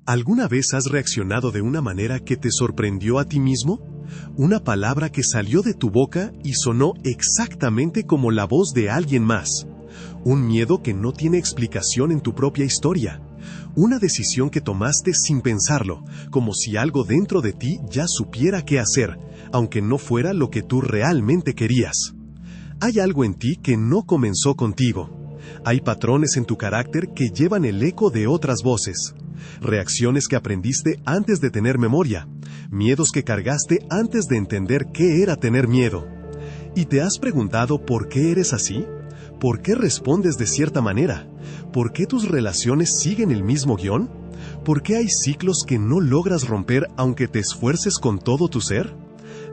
¿Alguna vez has reaccionado de una manera que te sorprendió a ti mismo? Una palabra que salió de tu boca y sonó exactamente como la voz de alguien más. Un miedo que no tiene explicación en tu propia historia. Una decisión que tomaste sin pensarlo, como si algo dentro de ti ya supiera qué hacer, aunque no fuera lo que tú realmente querías. Hay algo en ti que no comenzó contigo. Hay patrones en tu carácter que llevan el eco de otras voces. Reacciones que aprendiste antes de tener memoria. Miedos que cargaste antes de entender qué era tener miedo. ¿Y te has preguntado por qué eres así? ¿Por qué respondes de cierta manera? ¿Por qué tus relaciones siguen el mismo guión? ¿Por qué hay ciclos que no logras romper aunque te esfuerces con todo tu ser?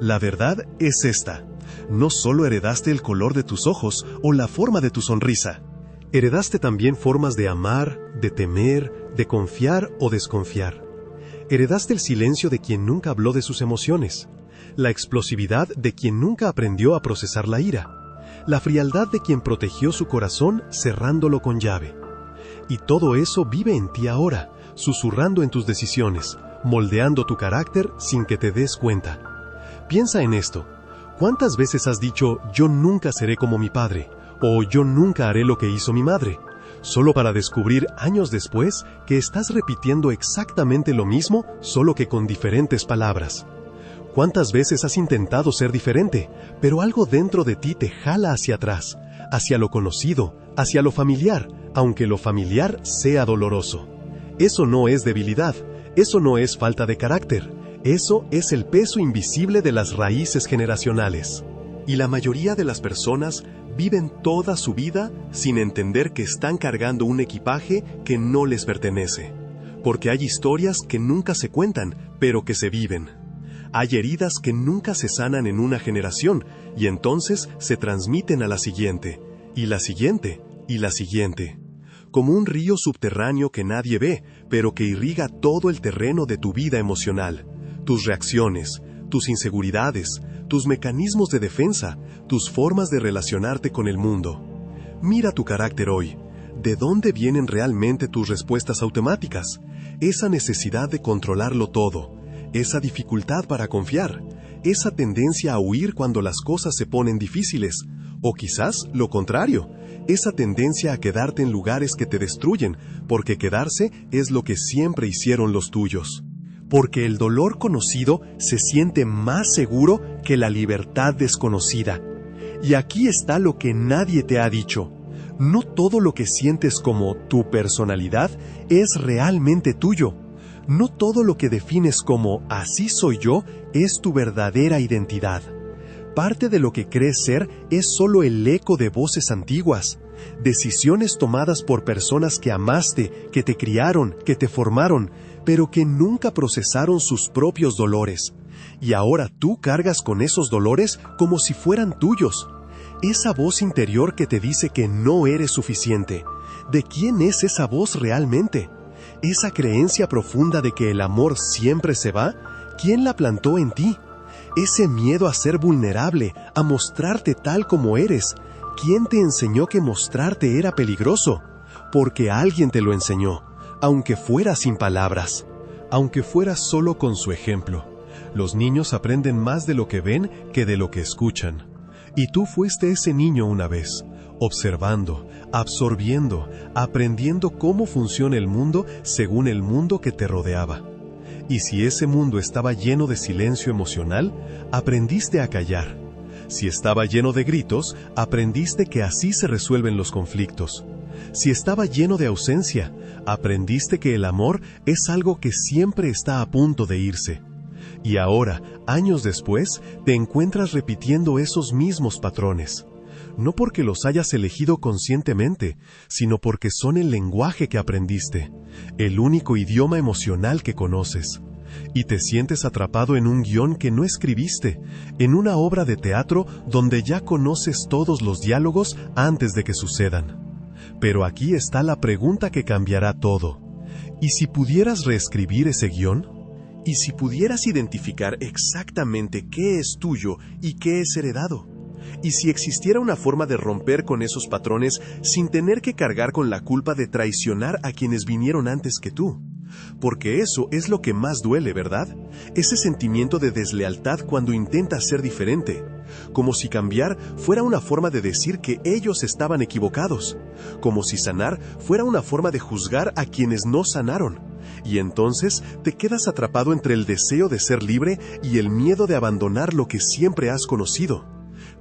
La verdad es esta. No solo heredaste el color de tus ojos o la forma de tu sonrisa. Heredaste también formas de amar, de temer, de confiar o desconfiar. Heredaste el silencio de quien nunca habló de sus emociones, la explosividad de quien nunca aprendió a procesar la ira, la frialdad de quien protegió su corazón cerrándolo con llave. Y todo eso vive en ti ahora, susurrando en tus decisiones, moldeando tu carácter sin que te des cuenta. Piensa en esto. ¿Cuántas veces has dicho, yo nunca seré como mi padre? O yo nunca haré lo que hizo mi madre, solo para descubrir años después que estás repitiendo exactamente lo mismo, solo que con diferentes palabras. ¿Cuántas veces has intentado ser diferente, pero algo dentro de ti te jala hacia atrás, hacia lo conocido, hacia lo familiar, aunque lo familiar sea doloroso? Eso no es debilidad, eso no es falta de carácter, eso es el peso invisible de las raíces generacionales. Y la mayoría de las personas viven toda su vida sin entender que están cargando un equipaje que no les pertenece. Porque hay historias que nunca se cuentan, pero que se viven. Hay heridas que nunca se sanan en una generación, y entonces se transmiten a la siguiente, y la siguiente, y la siguiente. Como un río subterráneo que nadie ve, pero que irriga todo el terreno de tu vida emocional. Tus reacciones, tus inseguridades, tus mecanismos de defensa, tus formas de relacionarte con el mundo. Mira tu carácter hoy. ¿De dónde vienen realmente tus respuestas automáticas? Esa necesidad de controlarlo todo, esa dificultad para confiar, esa tendencia a huir cuando las cosas se ponen difíciles, o quizás lo contrario, esa tendencia a quedarte en lugares que te destruyen, porque quedarse es lo que siempre hicieron los tuyos. Porque el dolor conocido se siente más seguro que la libertad desconocida. Y aquí está lo que nadie te ha dicho. No todo lo que sientes como tu personalidad es realmente tuyo. No todo lo que defines como así soy yo es tu verdadera identidad. Parte de lo que crees ser es solo el eco de voces antiguas, decisiones tomadas por personas que amaste, que te criaron, que te formaron, pero que nunca procesaron sus propios dolores. Y ahora tú cargas con esos dolores como si fueran tuyos. Esa voz interior que te dice que no eres suficiente. ¿De quién es esa voz realmente? Esa creencia profunda de que el amor siempre se va, ¿quién la plantó en ti? Ese miedo a ser vulnerable, a mostrarte tal como eres, ¿quién te enseñó que mostrarte era peligroso? Porque alguien te lo enseñó, aunque fuera sin palabras, aunque fuera solo con su ejemplo. Los niños aprenden más de lo que ven que de lo que escuchan. Y tú fuiste ese niño una vez, observando, absorbiendo, aprendiendo cómo funciona el mundo según el mundo que te rodeaba. Y si ese mundo estaba lleno de silencio emocional, aprendiste a callar. Si estaba lleno de gritos, aprendiste que así se resuelven los conflictos. Si estaba lleno de ausencia, aprendiste que el amor es algo que siempre está a punto de irse. Y ahora, años después, te encuentras repitiendo esos mismos patrones. No porque los hayas elegido conscientemente, sino porque son el lenguaje que aprendiste, el único idioma emocional que conoces. Y te sientes atrapado en un guión que no escribiste, en una obra de teatro donde ya conoces todos los diálogos antes de que sucedan. Pero aquí está la pregunta que cambiará todo. ¿Y si pudieras reescribir ese guión? ¿Y si pudieras identificar exactamente qué es tuyo y qué es heredado? ¿Y si existiera una forma de romper con esos patrones sin tener que cargar con la culpa de traicionar a quienes vinieron antes que tú? Porque eso es lo que más duele, ¿verdad? Ese sentimiento de deslealtad cuando intentas ser diferente. Como si cambiar fuera una forma de decir que ellos estaban equivocados. Como si sanar fuera una forma de juzgar a quienes no sanaron. Y entonces te quedas atrapado entre el deseo de ser libre y el miedo de abandonar lo que siempre has conocido.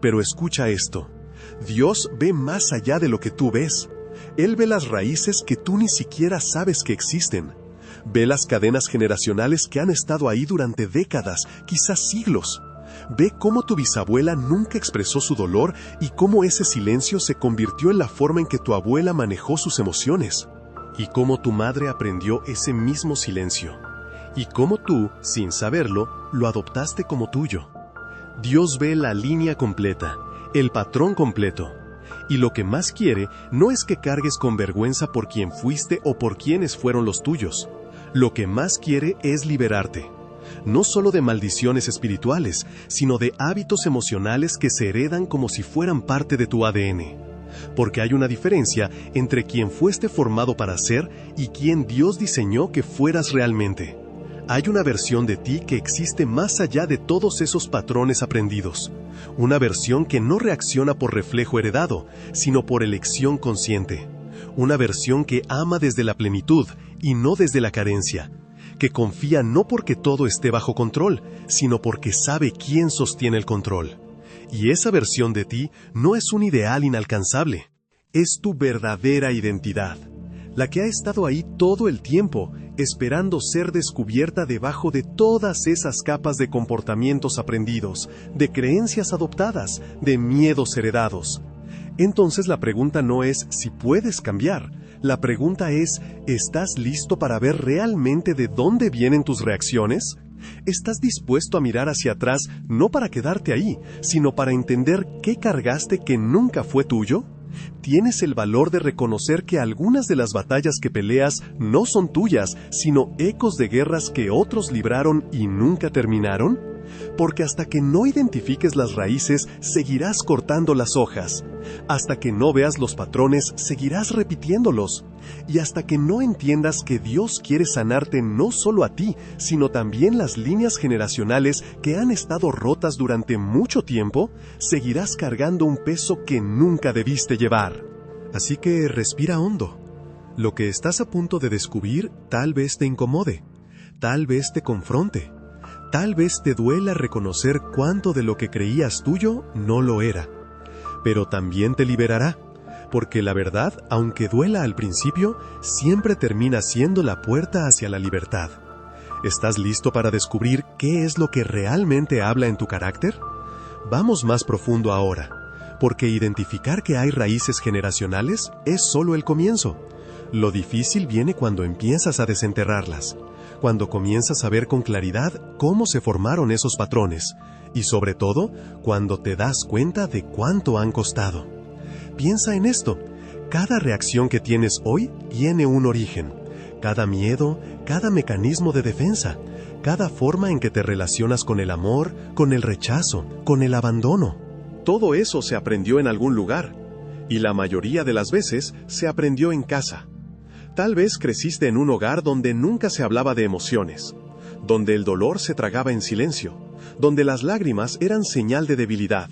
Pero escucha esto. Dios ve más allá de lo que tú ves. Él ve las raíces que tú ni siquiera sabes que existen. Ve las cadenas generacionales que han estado ahí durante décadas, quizás siglos. Ve cómo tu bisabuela nunca expresó su dolor y cómo ese silencio se convirtió en la forma en que tu abuela manejó sus emociones. Y cómo tu madre aprendió ese mismo silencio. Y cómo tú, sin saberlo, lo adoptaste como tuyo. Dios ve la línea completa, el patrón completo. Y lo que más quiere no es que cargues con vergüenza por quien fuiste o por quienes fueron los tuyos. Lo que más quiere es liberarte. No solo de maldiciones espirituales, sino de hábitos emocionales que se heredan como si fueran parte de tu ADN. Porque hay una diferencia entre quien fuiste formado para ser y quien Dios diseñó que fueras realmente. Hay una versión de ti que existe más allá de todos esos patrones aprendidos. Una versión que no reacciona por reflejo heredado, sino por elección consciente. Una versión que ama desde la plenitud y no desde la carencia. Que confía no porque todo esté bajo control, sino porque sabe quién sostiene el control. Y esa versión de ti no es un ideal inalcanzable. Es tu verdadera identidad. La que ha estado ahí todo el tiempo, esperando ser descubierta debajo de todas esas capas de comportamientos aprendidos, de creencias adoptadas, de miedos heredados. Entonces la pregunta no es si puedes cambiar. La pregunta es, ¿estás listo para ver realmente de dónde vienen tus reacciones? ¿Estás dispuesto a mirar hacia atrás no para quedarte ahí, sino para entender qué cargaste que nunca fue tuyo? ¿Tienes el valor de reconocer que algunas de las batallas que peleas no son tuyas, sino ecos de guerras que otros libraron y nunca terminaron? Porque hasta que no identifiques las raíces, seguirás cortando las hojas. Hasta que no veas los patrones, seguirás repitiéndolos. Y hasta que no entiendas que Dios quiere sanarte no solo a ti, sino también las líneas generacionales que han estado rotas durante mucho tiempo, seguirás cargando un peso que nunca debiste llevar. Así que respira hondo. Lo que estás a punto de descubrir tal vez te incomode, tal vez te confronte. Tal vez te duela reconocer cuánto de lo que creías tuyo no lo era. Pero también te liberará, porque la verdad, aunque duela al principio, siempre termina siendo la puerta hacia la libertad. ¿Estás listo para descubrir qué es lo que realmente habla en tu carácter? Vamos más profundo ahora, porque identificar que hay raíces generacionales es solo el comienzo. Lo difícil viene cuando empiezas a desenterrarlas. Cuando comienzas a ver con claridad cómo se formaron esos patrones, y sobre todo, cuando te das cuenta de cuánto han costado. Piensa en esto, cada reacción que tienes hoy tiene un origen, cada miedo, cada mecanismo de defensa, cada forma en que te relacionas con el amor, con el rechazo, con el abandono. Todo eso se aprendió en algún lugar, y la mayoría de las veces se aprendió en casa. Tal vez creciste en un hogar donde nunca se hablaba de emociones, donde el dolor se tragaba en silencio, donde las lágrimas eran señal de debilidad.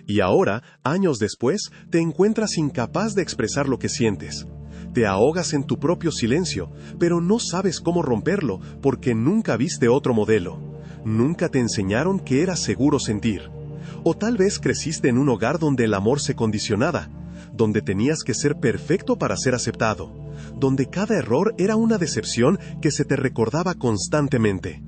Y ahora, años después, te encuentras incapaz de expresar lo que sientes. Te ahogas en tu propio silencio, pero no sabes cómo romperlo porque nunca viste otro modelo. Nunca te enseñaron que era seguro sentir. O tal vez creciste en un hogar donde el amor se condicionaba, donde tenías que ser perfecto para ser aceptado, donde cada error era una decepción que se te recordaba constantemente.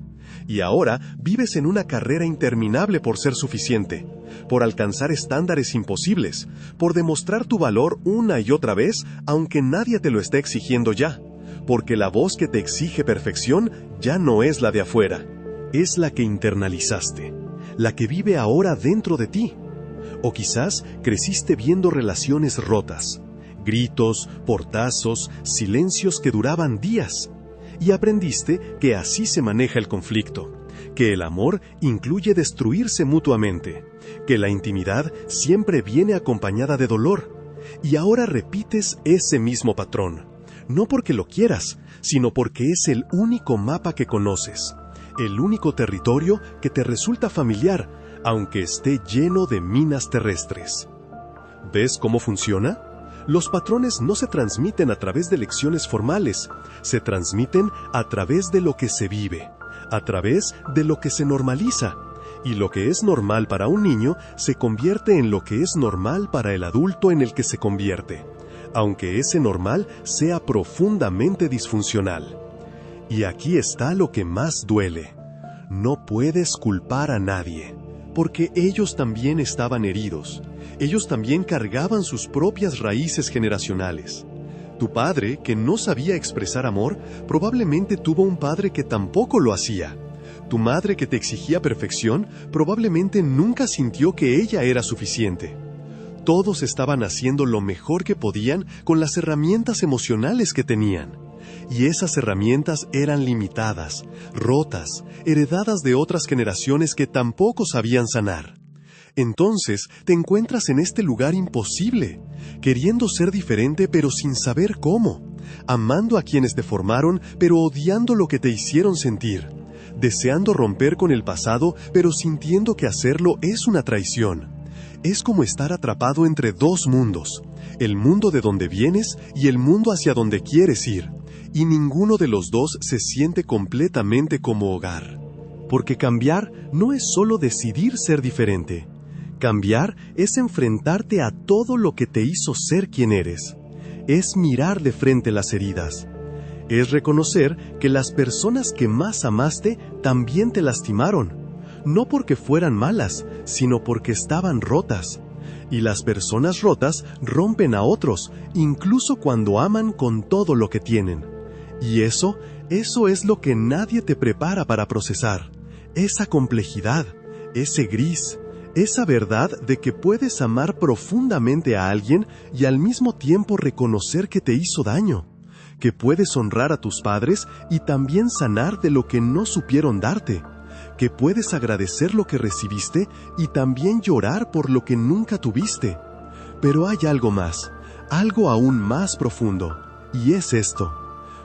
Y ahora vives en una carrera interminable por ser suficiente, por alcanzar estándares imposibles, por demostrar tu valor una y otra vez, aunque nadie te lo esté exigiendo ya, porque la voz que te exige perfección ya no es la de afuera, es la que internalizaste, la que vive ahora dentro de ti. O quizás creciste viendo relaciones rotas, gritos, portazos, silencios que duraban días. Y aprendiste que así se maneja el conflicto, que el amor incluye destruirse mutuamente, que la intimidad siempre viene acompañada de dolor. Y ahora repites ese mismo patrón. No porque lo quieras, sino porque es el único mapa que conoces, el único territorio que te resulta familiar, aunque esté lleno de minas terrestres. ¿Ves cómo funciona? Los patrones no se transmiten a través de lecciones formales, se transmiten a través de lo que se vive, a través de lo que se normaliza. Y lo que es normal para un niño se convierte en lo que es normal para el adulto en el que se convierte, aunque ese normal sea profundamente disfuncional. Y aquí está lo que más duele. No puedes culpar a nadie, porque ellos también estaban heridos. Ellos también cargaban sus propias raíces generacionales. Tu padre, que no sabía expresar amor, probablemente tuvo un padre que tampoco lo hacía. Tu madre, que te exigía perfección, probablemente nunca sintió que ella era suficiente. Todos estaban haciendo lo mejor que podían con las herramientas emocionales que tenían. Y esas herramientas eran limitadas, rotas, heredadas de otras generaciones que tampoco sabían sanar. Entonces te encuentras en este lugar imposible, queriendo ser diferente pero sin saber cómo, amando a quienes te formaron pero odiando lo que te hicieron sentir, deseando romper con el pasado pero sintiendo que hacerlo es una traición. Es como estar atrapado entre dos mundos, el mundo de donde vienes y el mundo hacia donde quieres ir, y ninguno de los dos se siente completamente como hogar. Porque cambiar no es solo decidir ser diferente. Cambiar es enfrentarte a todo lo que te hizo ser quien eres. Es mirar de frente las heridas. Es reconocer que las personas que más amaste también te lastimaron. No porque fueran malas, sino porque estaban rotas. Y las personas rotas rompen a otros, incluso cuando aman con todo lo que tienen. Y eso es lo que nadie te prepara para procesar. Esa complejidad, ese gris, esa verdad de que puedes amar profundamente a alguien y al mismo tiempo reconocer que te hizo daño, que puedes honrar a tus padres y también sanar de lo que no supieron darte, que puedes agradecer lo que recibiste y también llorar por lo que nunca tuviste. Pero hay algo más, algo aún más profundo, y es esto.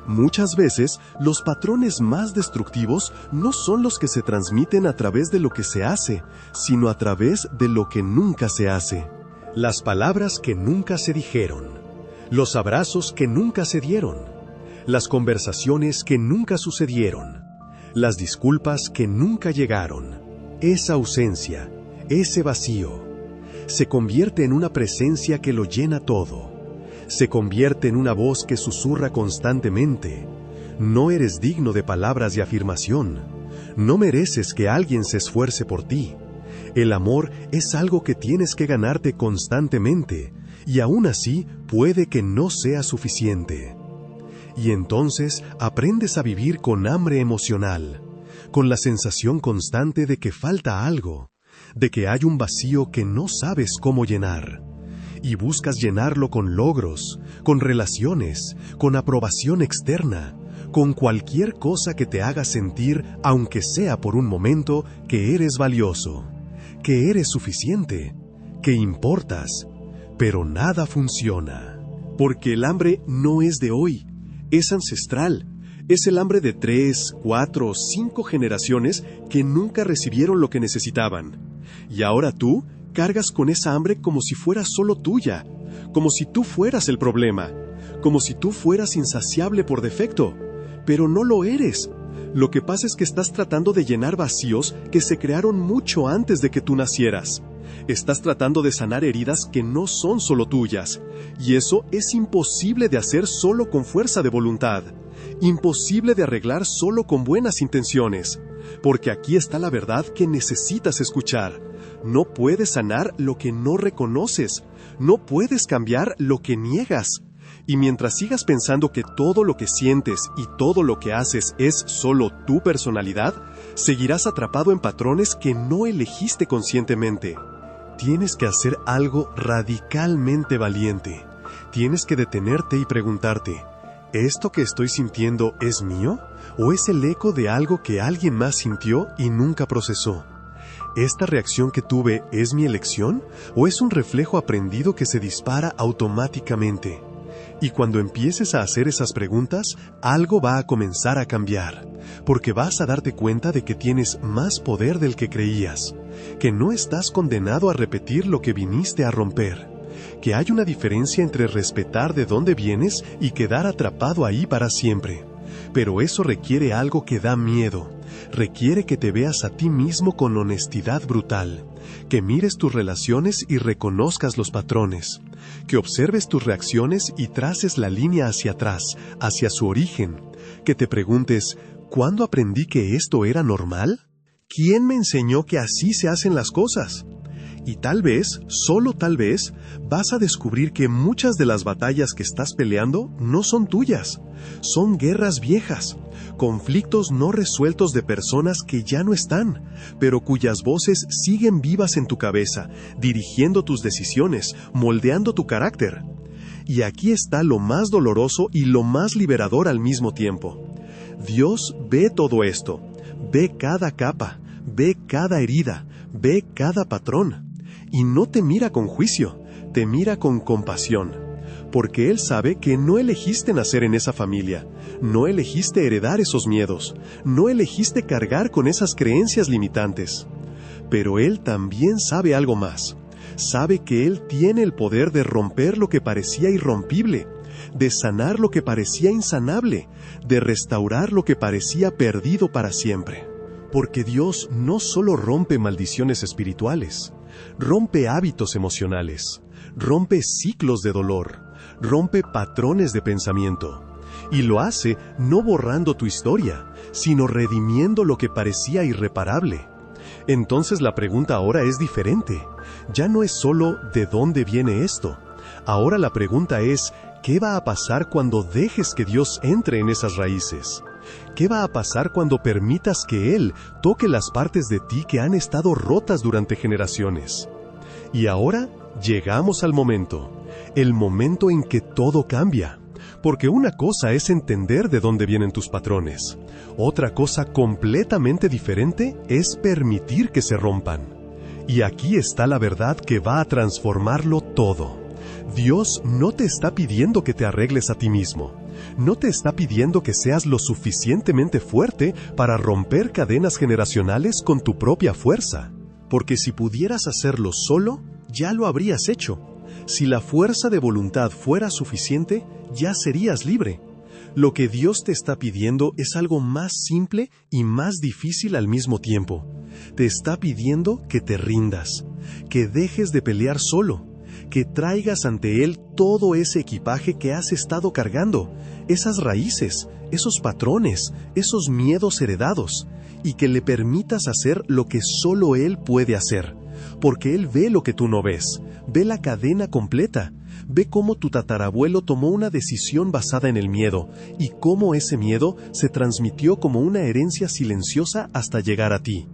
Muchas veces, los patrones más destructivos no son los que se transmiten a través de lo que se hace, sino a través de lo que nunca se hace. Las palabras que nunca se dijeron, los abrazos que nunca se dieron, las conversaciones que nunca sucedieron, las disculpas que nunca llegaron. Esa ausencia, ese vacío, se convierte en una presencia que lo llena todo. Se convierte en una voz que susurra constantemente: no eres digno de palabras de afirmación. No mereces que alguien se esfuerce por ti. El amor es algo que tienes que ganarte constantemente, y aún así puede que no sea suficiente. Y entonces aprendes a vivir con hambre emocional, con la sensación constante de que falta algo, de que hay un vacío que no sabes cómo llenar. Y buscas llenarlo con logros, con relaciones, con aprobación externa, con cualquier cosa que te haga sentir, aunque sea por un momento, que eres valioso, que eres suficiente, que importas, pero nada funciona. Porque el hambre no es de hoy, es ancestral. Es el hambre de 3, 4, 5 generaciones que nunca recibieron lo que necesitaban. Y ahora tú cargas con esa hambre como si fuera solo tuya, como si tú fueras el problema, como si tú fueras insaciable por defecto, pero no lo eres. Lo que pasa es que estás tratando de llenar vacíos que se crearon mucho antes de que tú nacieras. Estás tratando de sanar heridas que no son solo tuyas, y eso es imposible de hacer solo con fuerza de voluntad, imposible de arreglar solo con buenas intenciones, porque aquí está la verdad que necesitas escuchar. No puedes sanar lo que no reconoces, no puedes cambiar lo que niegas. Y mientras sigas pensando que todo lo que sientes y todo lo que haces es solo tu personalidad, seguirás atrapado en patrones que no elegiste conscientemente. Tienes que hacer algo radicalmente valiente. Tienes que detenerte y preguntarte: ¿esto que estoy sintiendo es mío? ¿O es el eco de algo que alguien más sintió y nunca procesó? ¿Esta reacción que tuve es mi elección? ¿O es un reflejo aprendido que se dispara automáticamente? Y cuando empieces a hacer esas preguntas, algo va a comenzar a cambiar, porque vas a darte cuenta de que tienes más poder del que creías, que no estás condenado a repetir lo que viniste a romper, que hay una diferencia entre respetar de dónde vienes y quedar atrapado ahí para siempre. Pero eso requiere algo que da miedo, requiere que te veas a ti mismo con honestidad brutal, que mires tus relaciones y reconozcas los patrones, que observes tus reacciones y traces la línea hacia atrás, hacia su origen, que te preguntes, ¿cuándo aprendí que esto era normal? ¿Quién me enseñó que así se hacen las cosas? Y tal vez, solo tal vez, vas a descubrir que muchas de las batallas que estás peleando no son tuyas, son guerras viejas, conflictos no resueltos de personas que ya no están, pero cuyas voces siguen vivas en tu cabeza, dirigiendo tus decisiones, moldeando tu carácter. Y aquí está lo más doloroso y lo más liberador al mismo tiempo. Dios ve todo esto, ve cada capa, ve cada herida, ve cada patrón. Y no te mira con juicio, te mira con compasión, porque Él sabe que no elegiste nacer en esa familia, no elegiste heredar esos miedos, no elegiste cargar con esas creencias limitantes. Pero Él también sabe algo más, sabe que Él tiene el poder de romper lo que parecía irrompible, de sanar lo que parecía insanable, de restaurar lo que parecía perdido para siempre. Porque Dios no solo rompe maldiciones espirituales, rompe hábitos emocionales, rompe ciclos de dolor, rompe patrones de pensamiento. Y lo hace no borrando tu historia, sino redimiendo lo que parecía irreparable. Entonces la pregunta ahora es diferente. Ya no es solo ¿de dónde viene esto? Ahora la pregunta es ¿qué va a pasar cuando dejes que Dios entre en esas raíces? ¿Qué va a pasar cuando permitas que Él toque las partes de ti que han estado rotas durante generaciones? Y ahora llegamos al momento, el momento en que todo cambia. Porque una cosa es entender de dónde vienen tus patrones. Otra cosa completamente diferente es permitir que se rompan. Y aquí está la verdad que va a transformarlo todo. Dios no te está pidiendo que te arregles a ti mismo. No te está pidiendo que seas lo suficientemente fuerte para romper cadenas generacionales con tu propia fuerza. Porque si pudieras hacerlo solo, ya lo habrías hecho. Si la fuerza de voluntad fuera suficiente, ya serías libre. Lo que Dios te está pidiendo es algo más simple y más difícil al mismo tiempo. Te está pidiendo que te rindas, que dejes de pelear solo, que traigas ante Él todo ese equipaje que has estado cargando, esas raíces, esos patrones, esos miedos heredados, y que le permitas hacer lo que solo Él puede hacer, porque Él ve lo que tú no ves, ve la cadena completa, ve cómo tu tatarabuelo tomó una decisión basada en el miedo, y cómo ese miedo se transmitió como una herencia silenciosa hasta llegar a ti.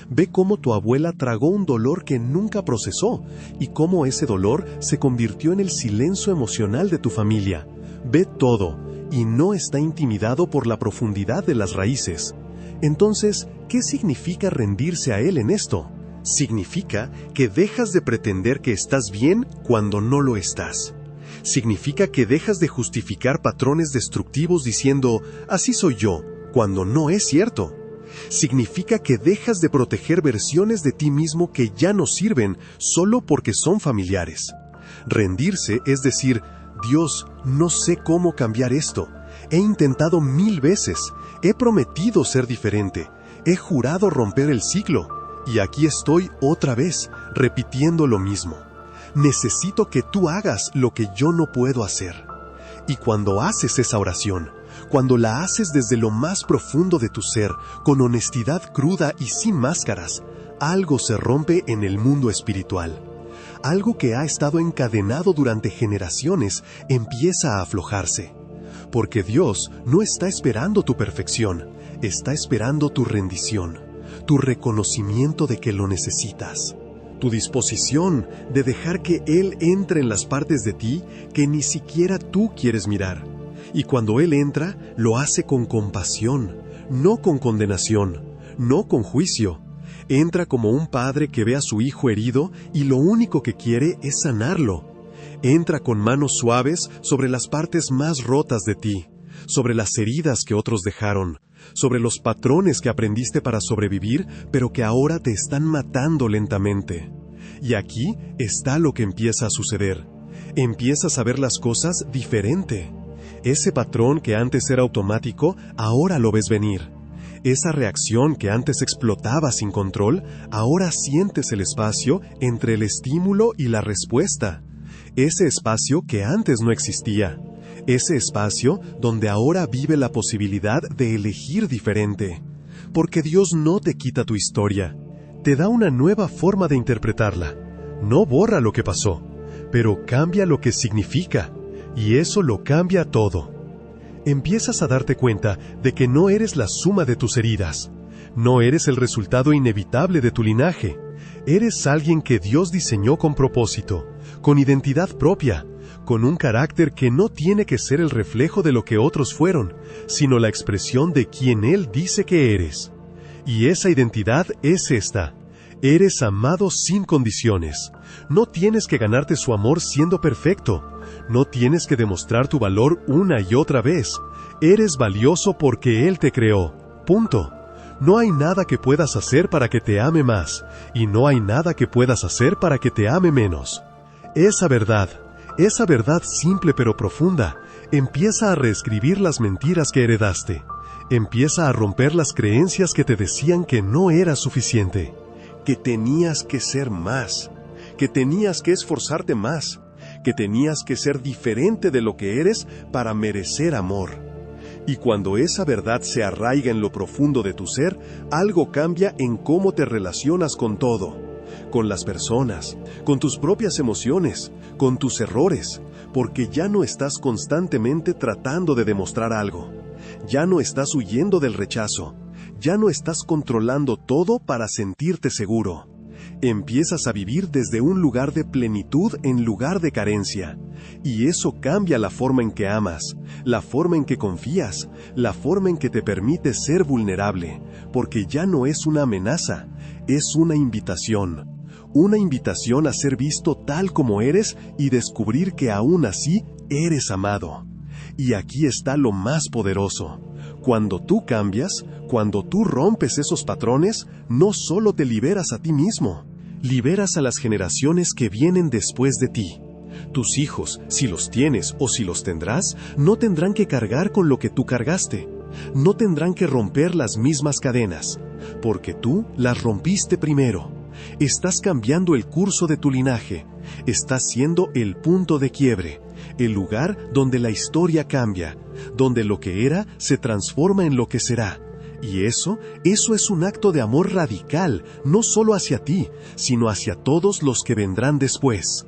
Ve cómo tu abuela tragó un dolor que nunca procesó, y cómo ese dolor se convirtió en el silencio emocional de tu familia. Ve todo, y no está intimidado por la profundidad de las raíces. Entonces, ¿qué significa rendirse a Él en esto? Significa que dejas de pretender que estás bien cuando no lo estás. Significa que dejas de justificar patrones destructivos diciendo, así soy yo, cuando no es cierto. Significa que dejas de proteger versiones de ti mismo que ya no sirven solo porque son familiares. Rendirse es decir, Dios, no sé cómo cambiar esto. He intentado 1000 veces, he prometido ser diferente, he jurado romper el ciclo, y aquí estoy otra vez, repitiendo lo mismo. Necesito que tú hagas lo que yo no puedo hacer. Y cuando haces esa oración, cuando la haces desde lo más profundo de tu ser, con honestidad cruda y sin máscaras, algo se rompe en el mundo espiritual. Algo que ha estado encadenado durante generaciones empieza a aflojarse. Porque Dios no está esperando tu perfección, está esperando tu rendición, tu reconocimiento de que lo necesitas, tu disposición de dejar que Él entre en las partes de ti que ni siquiera tú quieres mirar. Y cuando Él entra, lo hace con compasión, no con condenación, no con juicio. Entra como un padre que ve a su hijo herido y lo único que quiere es sanarlo. Entra con manos suaves sobre las partes más rotas de ti, sobre las heridas que otros dejaron, sobre los patrones que aprendiste para sobrevivir, pero que ahora te están matando lentamente. Y aquí está lo que empieza a suceder. Empiezas a ver las cosas diferente. Ese patrón que antes era automático, ahora lo ves venir. Esa reacción que antes explotaba sin control, ahora sientes el espacio entre el estímulo y la respuesta. Ese espacio que antes no existía. Ese espacio donde ahora vive la posibilidad de elegir diferente. Porque Dios no te quita tu historia. Te da una nueva forma de interpretarla. No borra lo que pasó, pero cambia lo que significa. Y eso lo cambia todo. Empiezas a darte cuenta de que no eres la suma de tus heridas. No eres el resultado inevitable de tu linaje. Eres alguien que Dios diseñó con propósito, con identidad propia, con un carácter que no tiene que ser el reflejo de lo que otros fueron, sino la expresión de quien Él dice que eres. Y esa identidad es esta. Eres amado sin condiciones. No tienes que ganarte su amor siendo perfecto. No tienes que demostrar tu valor una y otra vez. Eres valioso porque Él te creó. Punto. No hay nada que puedas hacer para que te ame más, y no hay nada que puedas hacer para que te ame menos. Esa verdad simple pero profunda, empieza a reescribir las mentiras que heredaste. Empieza a romper las creencias que te decían que no eras suficiente, que tenías que ser más, que tenías que esforzarte más, que tenías que ser diferente de lo que eres para merecer amor. Y cuando esa verdad se arraiga en lo profundo de tu ser, algo cambia en cómo te relacionas con todo, con las personas, con tus propias emociones, con tus errores, porque ya no estás constantemente tratando de demostrar algo, ya no estás huyendo del rechazo, ya no estás controlando todo para sentirte seguro. Empiezas a vivir desde un lugar de plenitud en lugar de carencia, y eso cambia la forma en que amas, la forma en que confías, la forma en que te permite ser vulnerable, porque ya no es una amenaza, es una invitación a ser visto tal como eres y descubrir que aún así eres amado. Y aquí está lo más poderoso. Cuando tú cambias, cuando tú rompes esos patrones, no solo te liberas a ti mismo, liberas a las generaciones que vienen después de ti. Tus hijos, si los tienes o si los tendrás, no tendrán que cargar con lo que tú cargaste. No tendrán que romper las mismas cadenas, porque tú las rompiste primero. Estás cambiando el curso de tu linaje. Estás siendo el punto de quiebre, el lugar donde la historia cambia, donde lo que era se transforma en lo que será. Y eso es un acto de amor radical, no solo hacia ti, sino hacia todos los que vendrán después.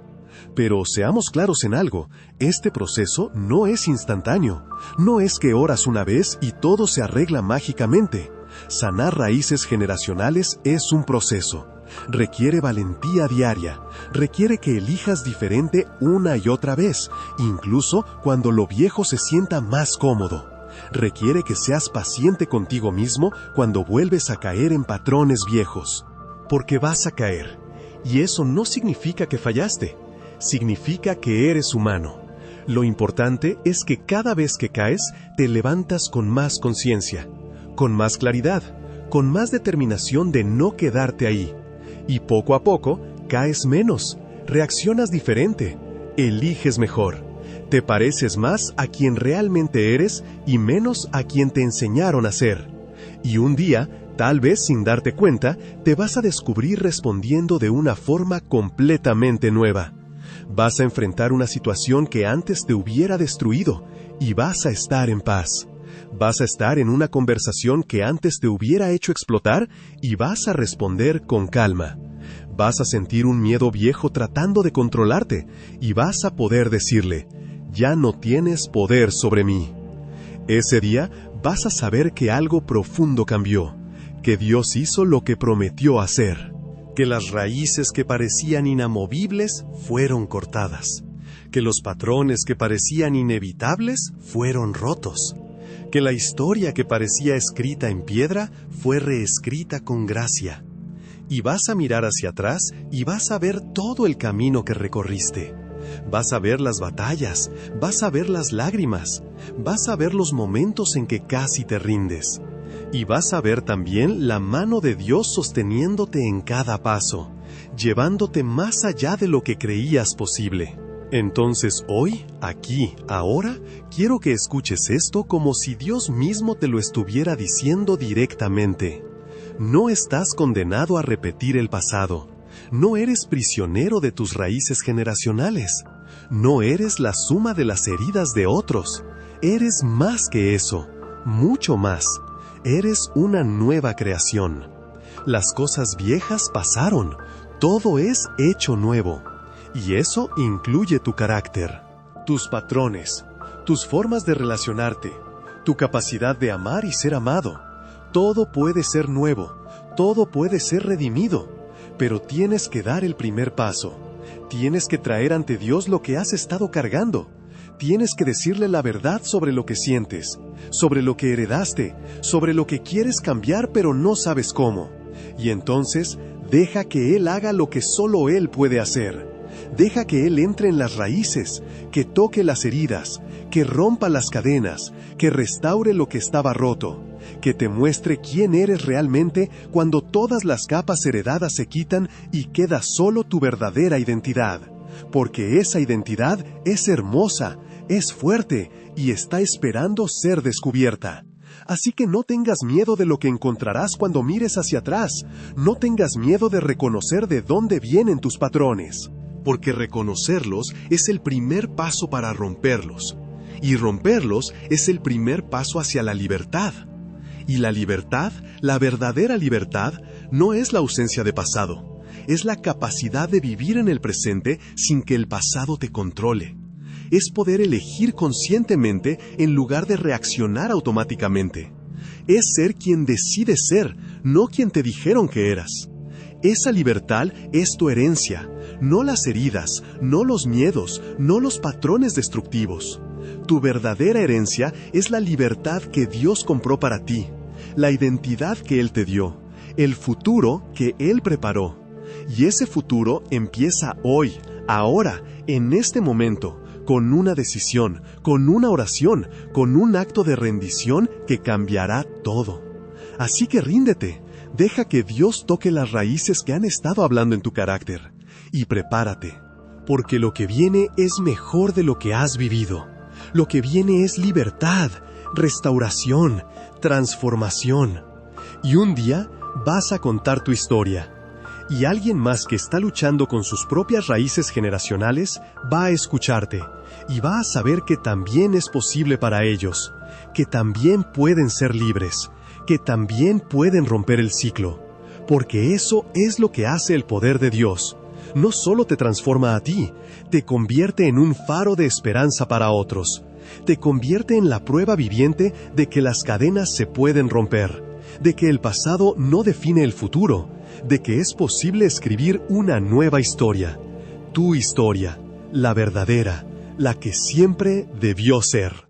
Pero seamos claros en algo, este proceso no es instantáneo. No es que oras una vez y todo se arregla mágicamente. Sanar raíces generacionales es un proceso. Requiere valentía diaria, requiere que elijas diferente una y otra vez, incluso cuando lo viejo se sienta más cómodo. Requiere que seas paciente contigo mismo cuando vuelves a caer en patrones viejos. Porque vas a caer, y eso no significa que fallaste, significa que eres humano. Lo importante es que cada vez que caes, te levantas con más conciencia, con más claridad, con más determinación de no quedarte ahí. Y poco a poco, caes menos, reaccionas diferente, eliges mejor. Te pareces más a quien realmente eres y menos a quien te enseñaron a ser. Y un día, tal vez sin darte cuenta, te vas a descubrir respondiendo de una forma completamente nueva. Vas a enfrentar una situación que antes te hubiera destruido y vas a estar en paz. Vas a estar en una conversación que antes te hubiera hecho explotar y vas a responder con calma. Vas a sentir un miedo viejo tratando de controlarte y vas a poder decirle: ya no tienes poder sobre mí. Ese día vas a saber que algo profundo cambió, que Dios hizo lo que prometió hacer, que las raíces que parecían inamovibles fueron cortadas, que los patrones que parecían inevitables fueron rotos, que la historia que parecía escrita en piedra fue reescrita con gracia. Y vas a mirar hacia atrás y vas a ver todo el camino que recorriste. Vas a ver las batallas, vas a ver las lágrimas, vas a ver los momentos en que casi te rindes. Y vas a ver también la mano de Dios sosteniéndote en cada paso, llevándote más allá de lo que creías posible. Entonces hoy, aquí, ahora, quiero que escuches esto como si Dios mismo te lo estuviera diciendo directamente. No estás condenado a repetir el pasado. No eres prisionero de tus raíces generacionales. No eres la suma de las heridas de otros. Eres más que eso, mucho más. Eres una nueva creación. Las cosas viejas pasaron, todo es hecho nuevo. Y eso incluye tu carácter, tus patrones, tus formas de relacionarte, tu capacidad de amar y ser amado. Todo puede ser nuevo, todo puede ser redimido, pero tienes que dar el primer paso. Tienes que traer ante Dios lo que has estado cargando. Tienes que decirle la verdad sobre lo que sientes, sobre lo que heredaste, sobre lo que quieres cambiar pero no sabes cómo. Y entonces, deja que Él haga lo que solo Él puede hacer. Deja que Él entre en las raíces, que toque las heridas, que rompa las cadenas, que restaure lo que estaba roto, que te muestre quién eres realmente cuando todas las capas heredadas se quitan y queda solo tu verdadera identidad. Porque esa identidad es hermosa, es fuerte y está esperando ser descubierta. Así que no tengas miedo de lo que encontrarás cuando mires hacia atrás. No tengas miedo de reconocer de dónde vienen tus patrones. Porque reconocerlos es el primer paso para romperlos. Y romperlos es el primer paso hacia la libertad. Y la libertad, la verdadera libertad, no es la ausencia de pasado. Es la capacidad de vivir en el presente sin que el pasado te controle. Es poder elegir conscientemente en lugar de reaccionar automáticamente. Es ser quien decides ser, no quien te dijeron que eras. Esa libertad es tu herencia, no las heridas, no los miedos, no los patrones destructivos. Tu verdadera herencia es la libertad que Dios compró para ti, la identidad que Él te dio, el futuro que Él preparó. Y ese futuro empieza hoy, ahora, en este momento, con una decisión, con una oración, con un acto de rendición que cambiará todo. Así que ríndete, deja que Dios toque las raíces que han estado hablando en tu carácter, y prepárate, porque lo que viene es mejor de lo que has vivido. Lo que viene es libertad, restauración, transformación. Y un día vas a contar tu historia. Y alguien más que está luchando con sus propias raíces generacionales va a escucharte y va a saber que también es posible para ellos, que también pueden ser libres, que también pueden romper el ciclo, porque eso es lo que hace el poder de Dios. No solo te transforma a ti, te convierte en un faro de esperanza para otros, te convierte en la prueba viviente de que las cadenas se pueden romper, de que el pasado no define el futuro, de que es posible escribir una nueva historia, tu historia, la verdadera, la que siempre debió ser.